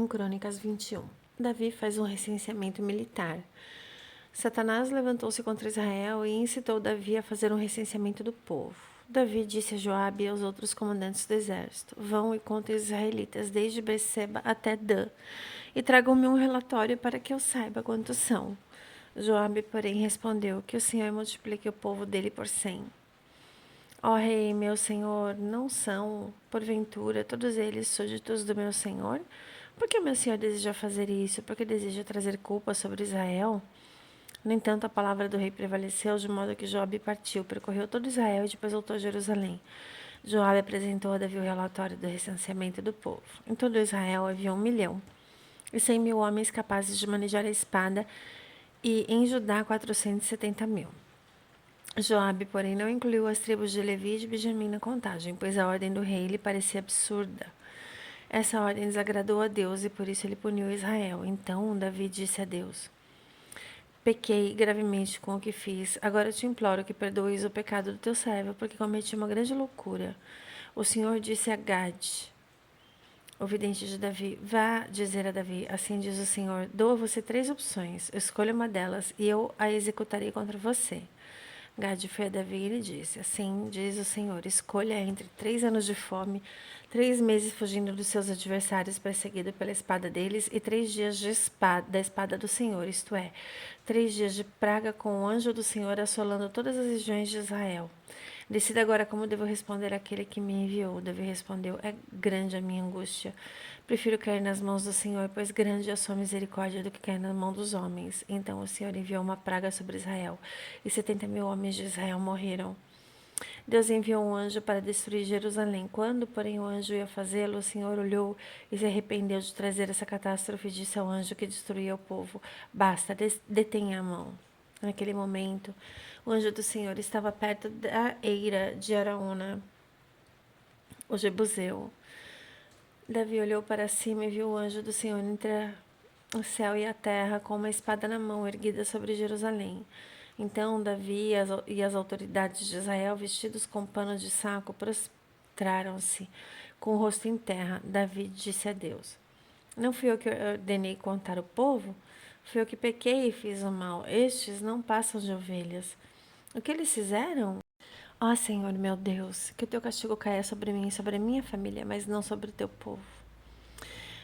Crônicas 21. Davi faz um recenseamento militar. Satanás levantou-se contra Israel e incitou Davi a fazer um recenseamento do povo. Davi disse a Joabe e aos outros comandantes do exército: Vão e contem os israelitas desde Berseba até Dan, e tragam-me um relatório para que eu saiba quantos são. Joabe, porém, respondeu: Que o Senhor multiplique o povo dele por 100. Ó rei, meu senhor, não são, porventura, todos eles súditos do meu senhor? Por que meu senhor deseja fazer isso? Porque deseja trazer culpa sobre Israel? No entanto, a palavra do rei prevaleceu, de modo que Joabe partiu, percorreu todo Israel e depois voltou a Jerusalém. Joabe apresentou a Davi o relatório do recenseamento do povo. Em todo Israel havia 1.000.000 e 100.000 homens capazes de manejar a espada, e em Judá 470.000. Joabe, porém, não incluiu as tribos de Levi e de Benjamim na contagem, pois a ordem do rei lhe parecia absurda. Essa ordem desagradou a Deus e por isso ele puniu Israel. Então Davi disse a Deus: Pequei gravemente com o que fiz. Agora eu te imploro que perdoes o pecado do teu servo, porque cometi uma grande loucura. O Senhor disse a Gade, o vidente de Davi: Vá dizer a Davi: Assim diz o Senhor, dou a você 3 opções. Escolha uma delas e eu a executarei contra você. Gade foi a Davi e lhe disse: Assim diz o Senhor, escolha entre 3 anos de fome, 3 meses fugindo dos seus adversários, perseguido pela espada deles, e 3 dias da espada do Senhor, isto é, 3 dias de praga com o anjo do Senhor assolando todas as regiões de Israel. Decida agora como devo responder àquele que me enviou. Davi respondeu: É grande a minha angústia. Prefiro cair nas mãos do Senhor, pois grande é a sua misericórdia do que cair na mão dos homens. Então o Senhor enviou uma praga sobre Israel, e 70.000 homens de Israel morreram. Deus enviou um anjo para destruir Jerusalém. Quando, porém, o anjo ia fazê-lo, o Senhor olhou e se arrependeu de trazer essa catástrofe e disse ao anjo que destruía o povo: Basta, detenha a mão. Naquele momento, o anjo do Senhor estava perto da eira de Araúna, o Jebuseu. Davi olhou para cima e viu o anjo do Senhor entre o céu e a terra, com uma espada na mão, erguida sobre Jerusalém. Então Davi e as autoridades de Israel, vestidos com panos de saco, prostraram-se com o rosto em terra. Davi disse a Deus: Não fui eu que ordenei contar o povo? Fui eu que pequei e fiz o mal. Estes não passam de ovelhas. O que eles fizeram? Ó Senhor meu Deus, que o teu castigo caia sobre mim e sobre a minha família, mas não sobre o teu povo.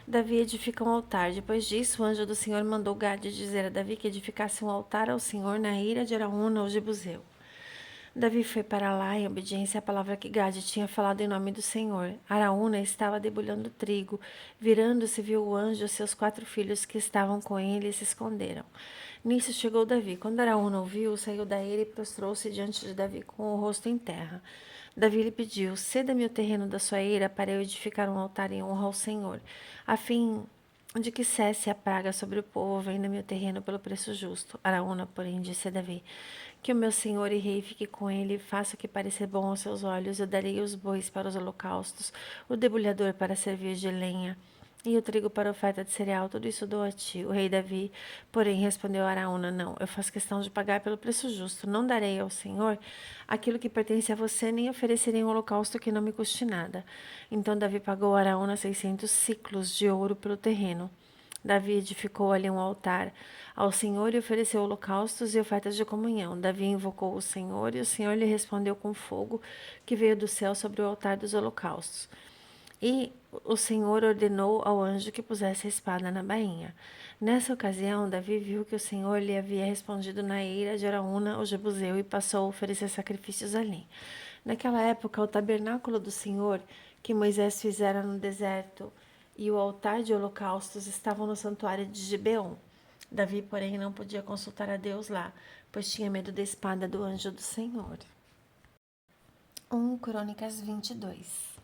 Davi edifica um altar. Depois disso, o anjo do Senhor mandou Gade dizer a Davi que edificasse um altar ao Senhor na ira de Araúna, o Jebuseu. Davi foi para lá em obediência à palavra que Gade tinha falado em nome do Senhor. Araúna estava debulhando trigo. Virando-se, viu o anjo e seus 4 filhos que estavam com ele e se esconderam. Nisso chegou Davi. Quando Araúna ouviu, saiu da eira e prostrou-se diante de Davi com o rosto em terra. Davi lhe pediu: Ceda-me o terreno da sua eira para eu edificar um altar em honra ao Senhor, a fim de que cesse a praga sobre o povo, venda-me o terreno pelo preço justo. Araúna, porém, disse a Davi: Que o meu senhor e rei fique com ele e faça o que parecer bom aos seus olhos. Eu darei os bois para os holocaustos, o debulhador para servir de lenha, e o trigo para oferta de cereal. Tudo isso dou a ti. O rei Davi, porém, respondeu a Araúna: Não, eu faço questão de pagar pelo preço justo. Não darei ao Senhor aquilo que pertence a você, nem oferecerei um holocausto que não me custe nada. Então Davi pagou a Araúna 600 siclos de ouro pelo terreno. Davi edificou ali um altar ao Senhor e ofereceu holocaustos e ofertas de comunhão. Davi invocou o Senhor e o Senhor lhe respondeu com fogo que veio do céu sobre o altar dos holocaustos. E o Senhor ordenou ao anjo que pusesse a espada na bainha. Nessa ocasião, Davi viu que o Senhor lhe havia respondido na eira de Araúna, o Jebuseu, e passou a oferecer sacrifícios ali. Naquela época, o tabernáculo do Senhor, que Moisés fizera no deserto, e o altar de holocaustos estavam no santuário de Gibeon. Davi, porém, não podia consultar a Deus lá, pois tinha medo da espada do anjo do Senhor. 1 Crônicas 22.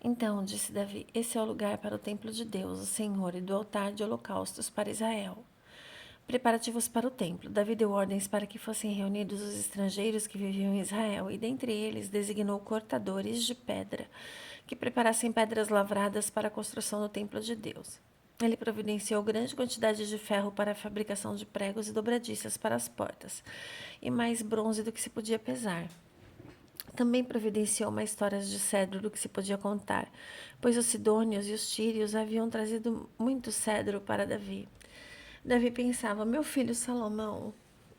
Então disse Davi: Esse é o lugar para o templo de Deus, o Senhor, e do altar de holocaustos para Israel. Preparativos para o templo. Davi deu ordens para que fossem reunidos os estrangeiros que viviam em Israel, e dentre eles designou cortadores de pedra, que preparassem pedras lavradas para a construção do templo de Deus. Ele providenciou grande quantidade de ferro para a fabricação de pregos e dobradiças para as portas, e mais bronze do que se podia pesar. Também providenciou mais histórias de cedro do que se podia contar, pois os sidônios e os tírios haviam trazido muito cedro para Davi. Davi pensava: meu filho Salomão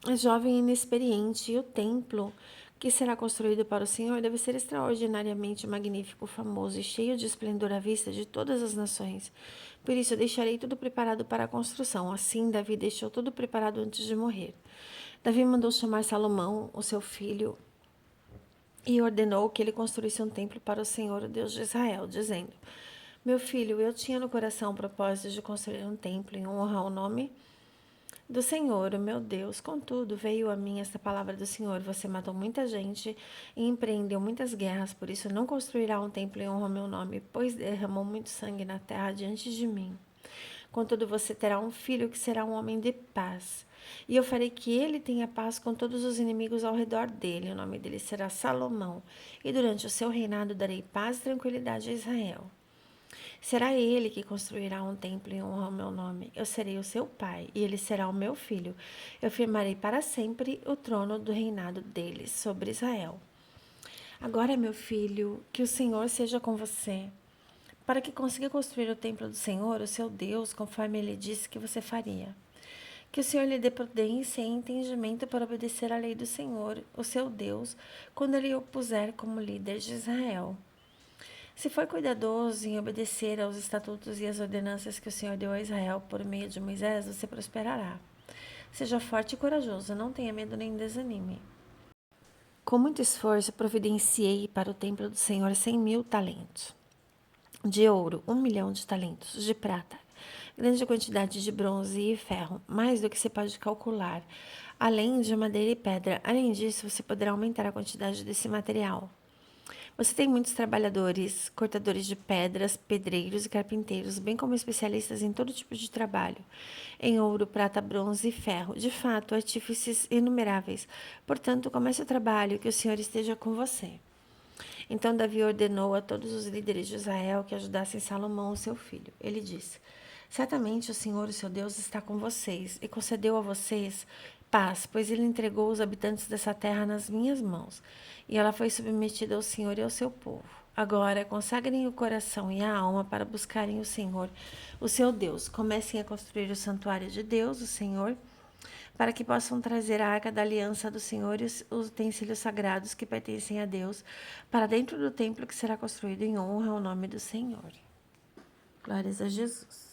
é jovem e inexperiente, e o templo que será construído para o Senhor deve ser extraordinariamente magnífico, famoso e cheio de esplendor à vista de todas as nações. Por isso eu deixarei tudo preparado para a construção. Assim, Davi deixou tudo preparado antes de morrer. Davi mandou chamar Salomão, o seu filho, e ordenou que ele construísse um templo para o Senhor, o Deus de Israel, dizendo: meu filho, eu tinha no coração o propósito de construir um templo em honra ao nome do Senhor, o meu Deus. Contudo, veio a mim esta palavra do Senhor: você matou muita gente e empreendeu muitas guerras, por isso não construirá um templo em honra ao meu nome, pois derramou muito sangue na terra diante de mim. Contudo, você terá um filho que será um homem de paz. E eu farei que ele tenha paz com todos os inimigos ao redor dele. O nome dele será Salomão. E durante o seu reinado darei paz e tranquilidade a Israel. Será ele que construirá um templo em honra ao meu nome. Eu serei o seu pai, e ele será o meu filho. Eu firmarei para sempre o trono do reinado dele sobre Israel. Agora, meu filho, que o Senhor seja com você, para que consiga construir o templo do Senhor, o seu Deus, conforme ele disse que você faria. Que o Senhor lhe dê prudência e entendimento para obedecer à lei do Senhor, o seu Deus, quando ele o puser como líder de Israel. Se for cuidadoso em obedecer aos estatutos e às ordenanças que o Senhor deu a Israel por meio de Moisés, você prosperará. Seja forte e corajoso, não tenha medo nem desanime. Com muito esforço, providenciei para o templo do Senhor 100.000 talentos de ouro, 1.000.000 de talentos de prata, grande quantidade de bronze e ferro, mais do que se pode calcular, além de madeira e pedra. Além disso, você poderá aumentar a quantidade desse material. Você tem muitos trabalhadores, cortadores de pedras, pedreiros e carpinteiros, bem como especialistas em todo tipo de trabalho, em ouro, prata, bronze e ferro. De fato, artífices inumeráveis. Portanto, comece o trabalho, que o Senhor esteja com você. Então Davi ordenou a todos os líderes de Israel que ajudassem Salomão, seu filho. Ele disse: certamente o Senhor, o seu Deus, está com vocês e concedeu a vocês paz, pois ele entregou os habitantes dessa terra nas minhas mãos, e ela foi submetida ao Senhor e ao seu povo. Agora, consagrem o coração e a alma para buscarem o Senhor, o seu Deus. Comecem a construir o santuário de Deus, o Senhor, para que possam trazer a arca da aliança do Senhor e os utensílios sagrados que pertencem a Deus para dentro do templo que será construído em honra ao nome do Senhor. Glórias a Jesus.